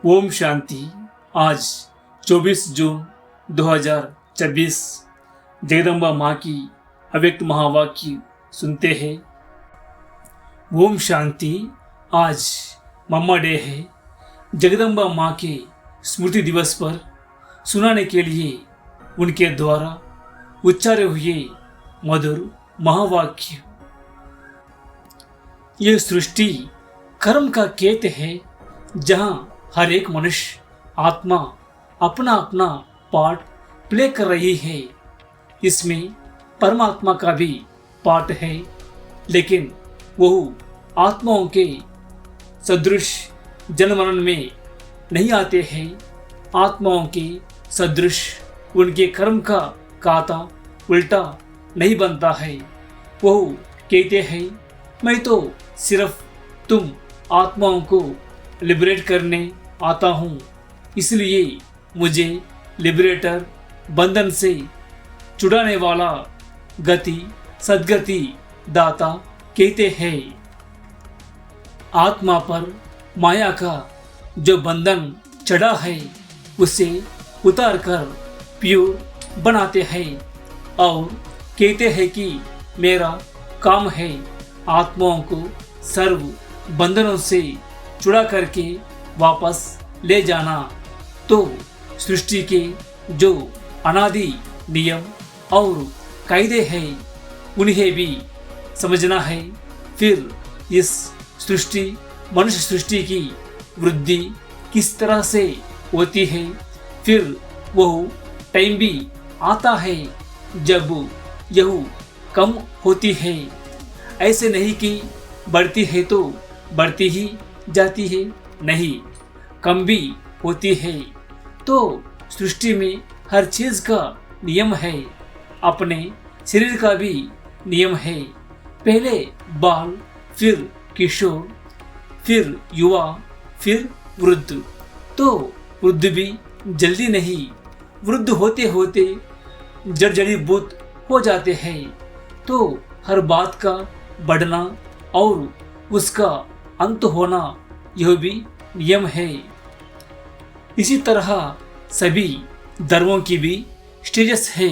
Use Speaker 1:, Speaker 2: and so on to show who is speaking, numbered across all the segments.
Speaker 1: ओम शांति। आज 24 जून 2026 जगदम्बा माँ की अव्यक्त महावाक्य सुनते हैं। ओम शांति। आज मम्मा डे है। जगदम्बा माँ के स्मृति दिवस पर सुनाने के लिए उनके द्वारा उच्चारे हुए मधुर महावाक्य। यह सृष्टि कर्म का खेत है, जहाँ हर एक मनुष्य आत्मा अपना अपना पार्ट प्ले कर रही है। इसमें परमात्मा का भी पार्ट है, लेकिन वह आत्माओं के सदृश जनमरण में नहीं आते हैं। आत्माओं के सदृश उनके कर्म का खाता उल्टा नहीं बनता है। वह कहते हैं, मैं तो सिर्फ तुम आत्माओं को लिबरेट करने आता हूँ, इसलिए मुझे लिबरेटर बंधन से छुड़ाने वाला गति सद्गति दाता कहते हैं। आत्मा पर माया का जो बंधन चढ़ा है, उसे उतार कर प्योर बनाते हैं और कहते हैं कि मेरा काम है आत्माओं को सर्व बंधनों से छुड़ा करके वापस ले जाना। तो सृष्टि के जो अनादि नियम और कायदे हैं, उन्हें भी समझना है। फिर इस सृष्टि मनुष्य सृष्टि की वृद्धि किस तरह से होती है। फिर वह टाइम भी आता है जब यह कम होती है। ऐसे नहीं कि बढ़ती है तो बढ़ती ही जाती है, नहीं, कम भी होती है। तो सृष्टि में हर चीज का नियम है, अपने शरीर का भी नियम है। पहले बाल, फिर किशोर, फिर युवा, फिर वृद्ध। तो वृद्ध भी जल्दी नहीं, वृद्ध होते होते जर्जरीभूत हो जाते हैं। तो हर बात का बढ़ना और उसका अंत होना, यह भी नियम है। इसी तरह सभी धर्मों की भी स्टेजेस है।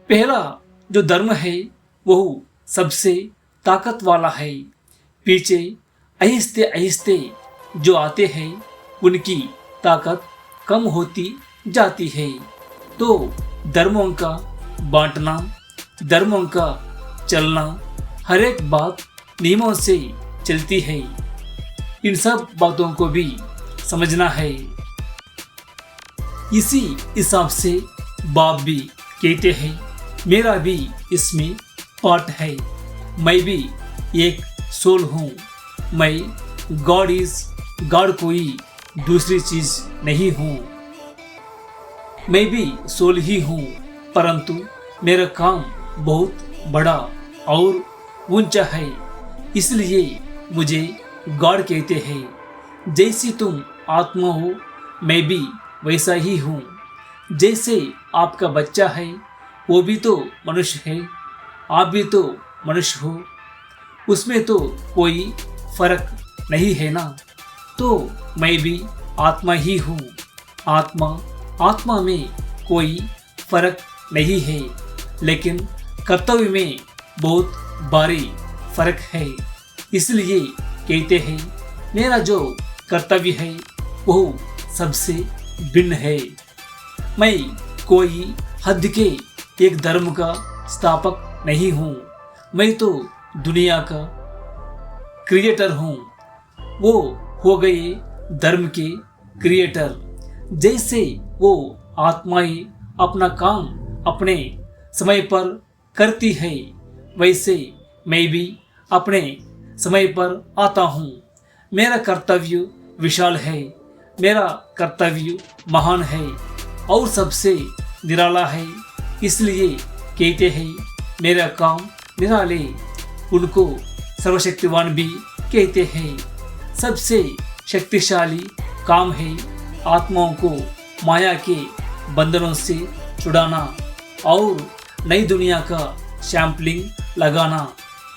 Speaker 1: पहला जो धर्म है वह सबसे ताकत वाला है। पीछे आहिस्ते आहिस्ते जो आते हैं, उनकी ताकत कम होती जाती है। तो धर्मों का बांटना, धर्मों का चलना, हर एक बात नियमों से चलती है। इन सब बातों को भी समझना है। इसी हिसाब से बाप भी कहते हैं, मेरा भी इसमें पार्ट है। मैं भी एक सोल हूँ। मैं गॉड इज गॉड, कोई दूसरी चीज नहीं हूँ। मैं भी सोल ही हूँ, परंतु मेरा काम बहुत बड़ा और ऊंचा है, इसलिए मुझे गॉड कहते हैं। जैसी तुम आत्मा हो, मैं भी वैसा ही हूँ। जैसे आपका बच्चा है, वो भी तो मनुष्य है, आप भी तो मनुष्य हो। उसमें तो कोई फर्क नहीं है ना। तो मैं भी आत्मा ही हूँ। आत्मा में कोई फर्क नहीं है, लेकिन कर्तव्य में बहुत भारी फर्क है। इसलिए कहते हैं, मेरा जो कर्तव्य है वह सबसे भिन्न है। मैं कोई हद के एक धर्म का स्थापक नहीं हूँ। मैं तो दुनिया का क्रिएटर हूँ। वो हो गए धर्म के क्रिएटर। जैसे वो आत्माएं अपना काम अपने समय पर करती है, वैसे मैं भी अपने समय पर आता हूँ। मेरा कर्तव्य विशाल है, मेरा कर्तव्य महान है और सबसे निराला है। इसलिए कहते हैं, मेरा काम निराले। उनको सर्वशक्तिवान भी कहते हैं। सबसे शक्तिशाली काम है आत्माओं को माया के बंधनों से छुड़ाना और नई दुनिया का सैंपलिंग लगाना।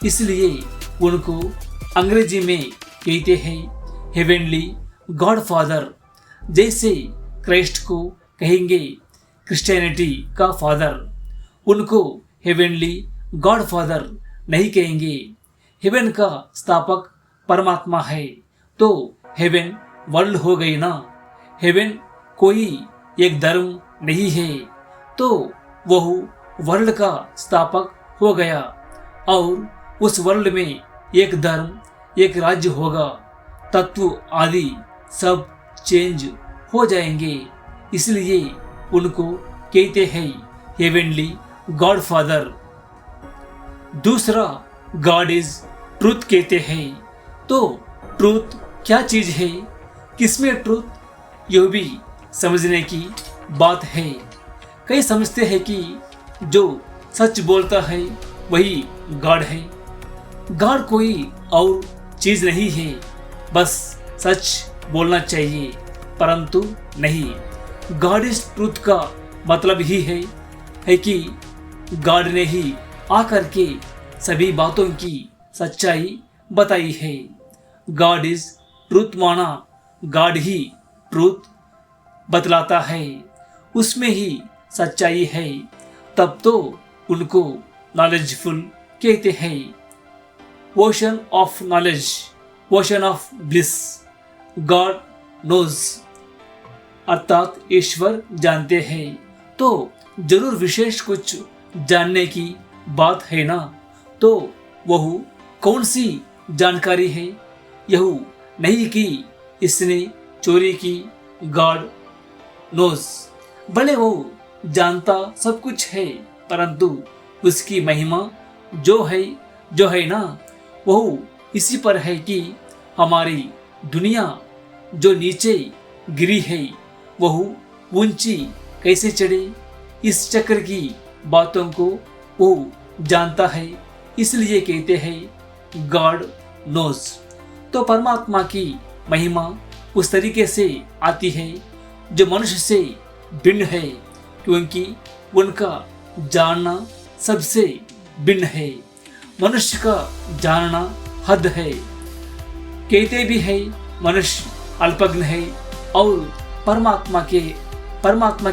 Speaker 1: इसलिए उनको अंग्रेजी में कहते हैं हेवेनली गॉड फादर, जैसे क्राइस्ट को कहेंगे क्रिश्चियनिटी का फादर, उनको हेवनली गॉड फादर नहीं कहेंगे। हेवन का स्थापक परमात्मा है, तो हेवन वर्ल्ड हो गई ना। हेवन कोई एक धर्म नहीं है, तो वह वर्ल्ड का स्थापक हो गया, और उस वर्ल्ड में एक धर्म, एक राज्य होगा। तत्व आदि सब चेंज हो जाएंगे, इसलिए उनको कहते हैं हेवनली गॉड फादर। दूसरा, गॉड इज ट्रूथ कहते हैं। तो ट्रूथ क्या चीज है, किसमें ट्रूथ, यह भी समझने की बात है। कई समझते हैं कि जो सच बोलता है वही गॉड है। गॉड कोई और चीज नहीं है, बस सच बोलना चाहिए, परंतु नहीं। गॉड इज ट्रूथ का मतलब ही है कि गॉड ने ही आकर के सभी बातों की सच्चाई बताई है। गॉड इज ट्रूथ माना गॉड ही ट्रूथ बतलाता है, उसमें ही सच्चाई है, तब तो उनको नॉलेजफुल कहते हैं। Ocean of knowledge, ocean of bliss, God knows, अर्थात ईश्वर जानते हैं। तो जरूर विशेष कुछ जानने की बात है ना, तो वह कौन सी जानकारी है? यह नहीं कि इसने चोरी की, गॉड नोज। भले वो जानता सब कुछ है, परंतु उसकी महिमा जो है ना, वह इसी पर है कि हमारी दुनिया जो नीचे गिरी है वह ऊंची कैसे चढ़े, इस चक्र की बातों को वो जानता है, इसलिए कहते हैं गॉड नोज। तो परमात्मा की महिमा उस तरीके से आती है जो मनुष्य से भिन्न है, क्योंकि उनका जानना सबसे भिन्न है। मनुष्य का जानना हद है, कहते भी है मनुष्य अल्पज्ञ है, और परमात्मा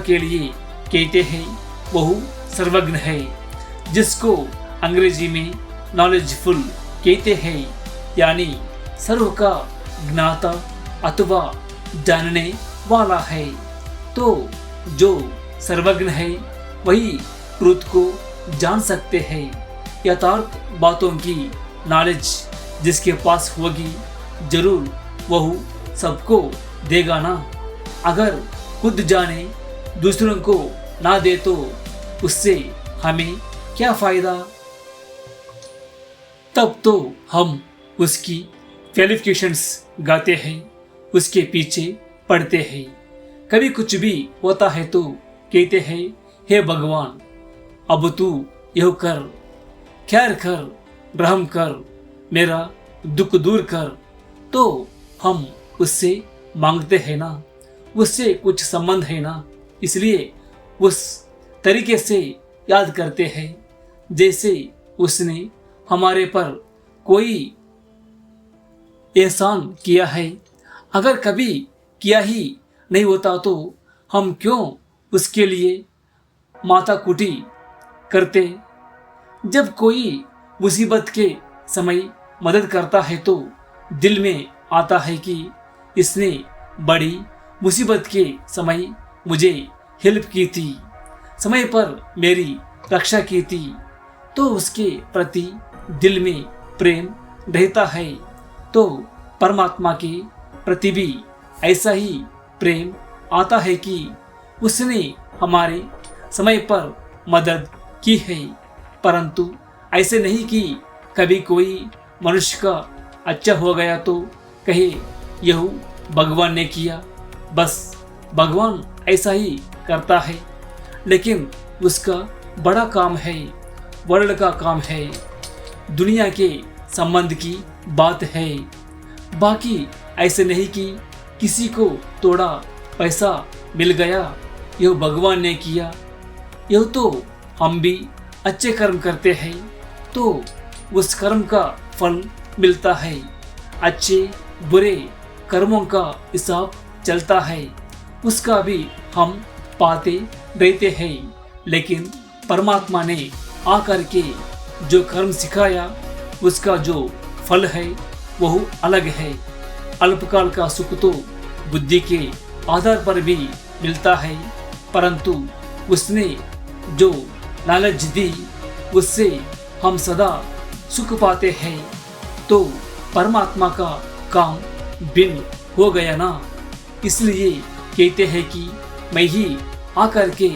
Speaker 1: के लिए कहते हैं वह सर्वज्ञ है, जिसको अंग्रेजी में नॉलेजफुल कहते हैं, यानी सर्व का ज्ञाता अथवा जानने वाला है। तो जो सर्वज्ञ है वही ट्रूथ को जान सकते हैं। यथार्थ बातों की नॉलेज जिसके पास होगी जरूर वह सबको देगा ना। अगर खुद जाने दूसरों को ना दे तो उससे हमें क्या फायदा? तब तो हम उसकी क्वालिफिकेशंस गाते हैं, उसके पीछे पढ़ते हैं। कभी कुछ भी होता है तो कहते हैं हे भगवान अब तू यह कर, खैर कर, रहम कर, मेरा दुख दूर कर। तो हम उससे मांगते हैं ना, उससे कुछ संबंध है ना, इसलिए उस तरीके से याद करते हैं जैसे उसने हमारे पर कोई एहसान किया है। अगर कभी किया ही नहीं होता तो हम क्यों उसके लिए माथा कुटी करते? जब कोई मुसीबत के समय मदद करता है तो दिल में आता है कि इसने बड़ी मुसीबत के समय मुझे हेल्प की थी, समय पर मेरी रक्षा की थी, तो उसके प्रति दिल में प्रेम रहता है। तो परमात्मा के प्रति भी ऐसा ही प्रेम आता है कि उसने हमारे समय पर मदद की है। परंतु ऐसे नहीं कि कभी कोई मनुष्य का अच्छा हो गया तो कहे यह भगवान ने किया, बस भगवान ऐसा ही करता है। लेकिन उसका बड़ा काम है, वर्ल्ड का काम है, दुनिया के संबंध की बात है। बाकी ऐसे नहीं कि किसी को थोड़ा पैसा मिल गया यह भगवान ने किया। यह तो हम भी अच्छे कर्म करते हैं तो उस कर्म का फल मिलता है। अच्छे बुरे कर्मों का हिसाब चलता है उसका भी हम पाते रहते हैं, लेकिन परमात्मा ने आकर के जो कर्म सिखाया उसका जो फल है वह अलग है। अल्पकाल का सुख तो बुद्धि के आधार पर भी मिलता है, परंतु उसने जो लालच दी उससे हम सदा सुख पाते हैं। तो परमात्मा का काम भिन्न हो गया ना, इसलिए कहते हैं कि मैं ही आकर के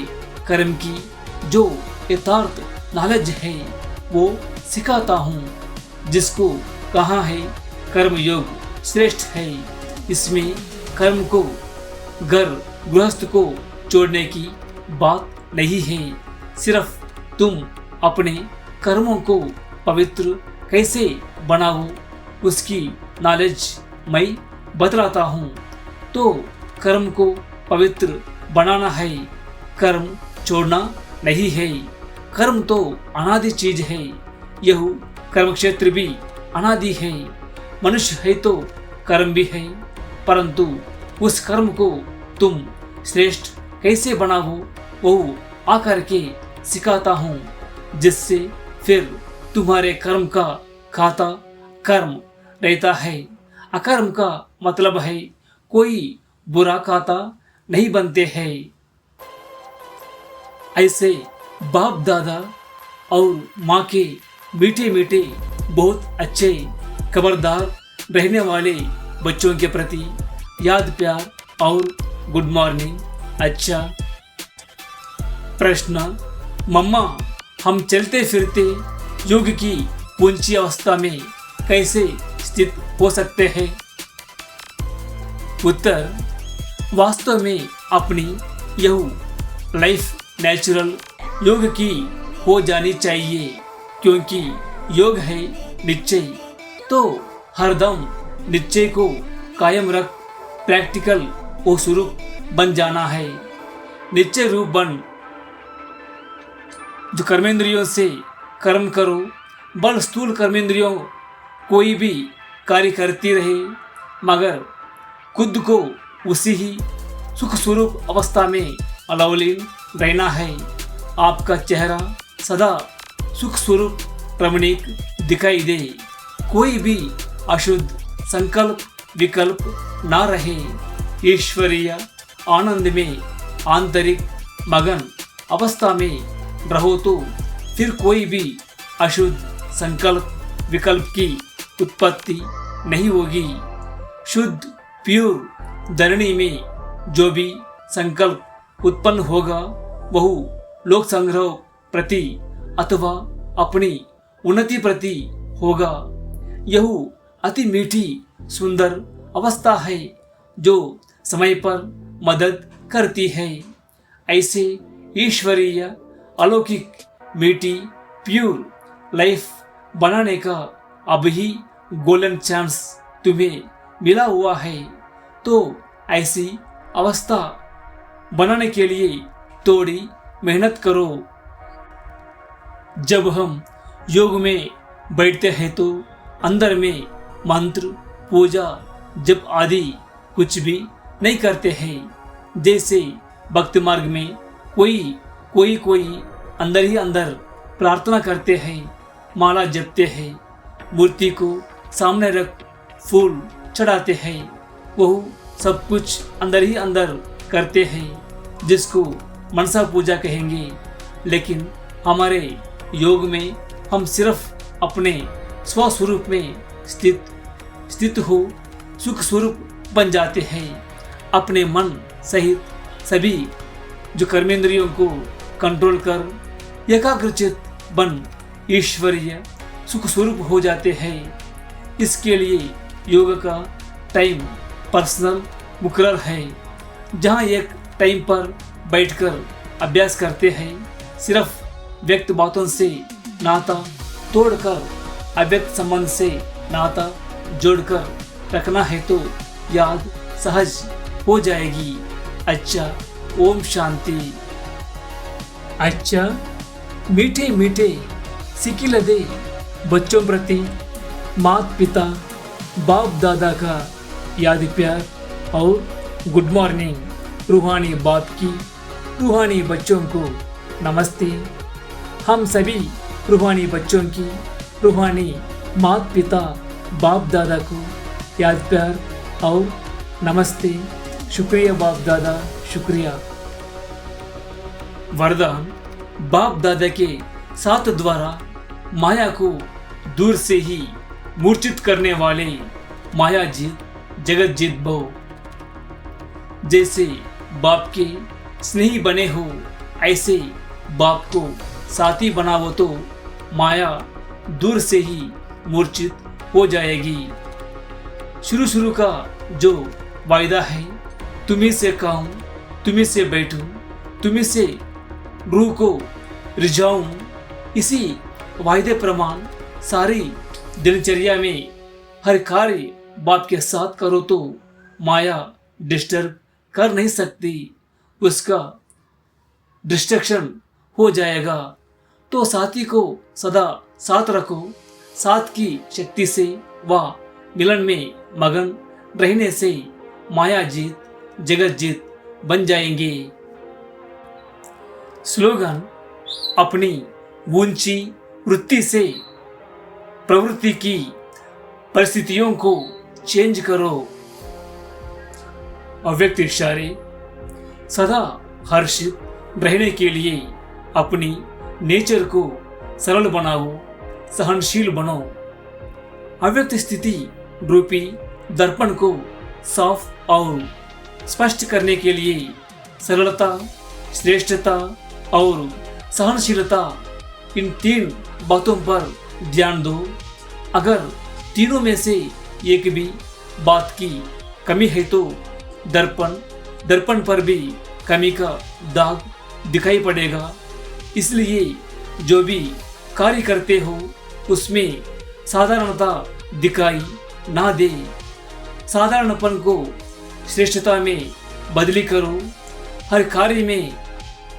Speaker 1: कर्म की जो यथार्थ नॉलेज है वो सिखाता हूँ, जिसको कहा है कर्म योग श्रेष्ठ है। इसमें कर्म को घर गृहस्थ को छोड़ने की बात नहीं है, सिर्फ तुम अपने कर्मों को पवित्र कैसे बनाओ उसकी नॉलेज मैं बतलाता हूँ। तो कर्म को पवित्र बनाना है, कर्म छोड़ना नहीं है। कर्म तो अनादि चीज है, यह कर्म क्षेत्र भी अनादि है। मनुष्य है तो कर्म भी है, परंतु उस कर्म को तुम श्रेष्ठ कैसे बनाओ वो आकर के सिखाता हूँ, जिससे फिर तुम्हारे कर्म का खाता कर्म रहता है। अकर्म का मतलब है कोई बुरा खाता नहीं बनते हैं। ऐसे बाप दादा और माँ के मीठे मीठे बहुत अच्छे खबरदार रहने वाले बच्चों के प्रति याद प्यार और गुड मॉर्निंग। अच्छा प्रश्न, मम्मा हम चलते फिरते योग की ऊंची अवस्था में कैसे स्थित हो सकते हैं? उत्तर, वास्तव में अपनी यह लाइफ नेचुरल योग की हो जानी चाहिए, क्योंकि योग है निश्चय। तो हरदम निश्चय को कायम रख प्रैक्टिकल और स्वरूप बन जाना है। निश्चय रूप बन जो कर्मेंद्रियों से कर्म करो, बल स्थूल कर्मेंद्रियों कोई भी कार्य करती रहे, मगर खुद को उसी ही सुख स्वरूप अवस्था में अलावलीन रहना है। आपका चेहरा सदा सुख स्वरूप रमणीक दिखाई दे, कोई भी अशुद्ध संकल्प विकल्प ना रहे। ईश्वरीय आनंद में आंतरिक मगन अवस्था में रहो तो फिर कोई भी अशुद्ध संकल्प विकल्प की उत्पत्ति नहीं होगी। शुद्ध प्योर धरणी में जो भी संकल्प उत्पन्न होगा वह लोक संग्रह प्रति अथवा अपनी उन्नति प्रति होगा। यह अति मीठी सुंदर अवस्था है जो समय पर मदद करती है। ऐसे ईश्वरीय अलौकिक मीठी प्योर लाइफ बनाने का अब ही गोल्डन चांस तुम्हें मिला हुआ है। तो ऐसी अवस्था बनाने के लिए थोड़ी मेहनत करो। जब हम योग में बैठते हैं तो अंदर में मंत्र पूजा जप आदि कुछ भी नहीं करते हैं। जैसे भक्त मार्ग में कोई अंदर ही अंदर प्रार्थना करते हैं, माला जपते हैं, मूर्ति को सामने रख फूल चढ़ाते हैं, वह सब कुछ अंदर ही अंदर करते हैं, जिसको मनसा पूजा कहेंगे। लेकिन हमारे योग में हम सिर्फ अपने स्वस्वरूप में स्थित हो सुख स्वरूप बन जाते हैं। अपने मन सहित सभी जो कर्मेंद्रियों को कंट्रोल कर एकाग्रचित बन ईश्वरीय सुख स्वरूप हो जाते हैं। इसके लिए योग का टाइम पर्सनल मुकर्रर है, जहाँ एक टाइम पर बैठकर अभ्यास करते हैं। सिर्फ व्यक्त बातों से नाता तोड़कर अव्यक्त संबंध से नाता जोड़कर रखना है तो याद सहज हो जाएगी। अच्छा, ओम शांति। अच्छा, मीठे मीठे सिकिलदे बच्चों प्रति माता पिता बाप दादा का याद प्यार और गुड मॉर्निंग। रूहानी बाप की रूहानी बच्चों को नमस्ते। हम सभी रूहानी बच्चों की रूहानी माता पिता बाप दादा को याद प्यार और नमस्ते। शुक्रिया बाप दादा, शुक्रिया। वरदान बाप दादा के साथ द्वारा माया को दूर से ही मूर्छित करने वाले माया जीत जगत जीत भव। जैसे बाप के स्नेही बने हो ऐसे बाप को साथी बनाओ तो माया दूर से ही मूर्छित हो जाएगी। शुरू का जो वायदा है, तुम्ही से खाऊं, तुम्ही से बैठूं, तुम्ही से रूह को रिझाऊं, इसी वायदे प्रमाण सारी दिनचर्या में हर कार्य बाप के साथ करो तो माया डिस्टर्ब कर नहीं सकती, उसका डिस्ट्रक्शन हो जाएगा। तो साथी को सदा साथ रखो, साथ की शक्ति से व मिलन में मगन रहने से माया जीत जगत जीत बन जाएंगे। स्लोगन अपनी ऊंची वृत्ति से प्रवृत्ति की परिस्थितियों को चेंज करो। अव्यक्त इशारे सदा हर्षित रहने के लिए अपनी नेचर को सरल बनाओ, सहनशील बनो। अव्यक्त स्थिति रूपी दर्पण को साफ और स्पष्ट करने के लिए सरलता, श्रेष्ठता और सहनशीलता, इन 3 बातों पर ध्यान दो। अगर तीनों में से एक भी बात की कमी है तो दर्पण पर भी कमी का दाग दिखाई पड़ेगा। इसलिए जो भी कार्य करते हो उसमें साधारणता दिखाई ना दे। साधारणपन को श्रेष्ठता में बदली करो। हर कार्य में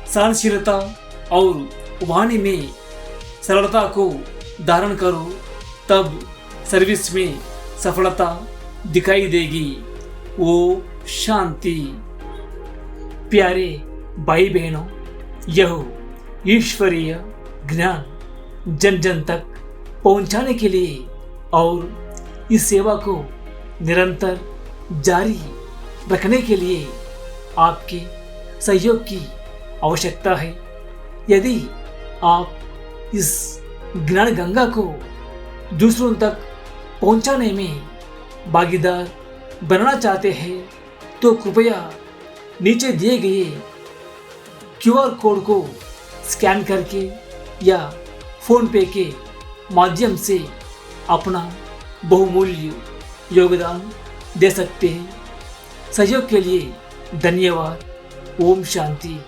Speaker 1: सहनशीलता और वाणी में सरलता को धारण करो, तब सर्विस में सफलता दिखाई देगी। ओ शांति। प्यारे भाई बहनों, यह ईश्वरीय ज्ञान जन जन तक पहुंचाने के लिए और इस सेवा को निरंतर जारी रखने के लिए आपके सहयोग की आवश्यकता है। यदि आप इस ज्ञान गंगा को दूसरों तक पहुंचाने में भागीदार बनना चाहते हैं तो कृपया नीचे दिए गए QR कोड को स्कैन करके या फोन पे के माध्यम से अपना बहुमूल्य योगदान दे सकते हैं। सहयोग के लिए धन्यवाद। ओम शांति।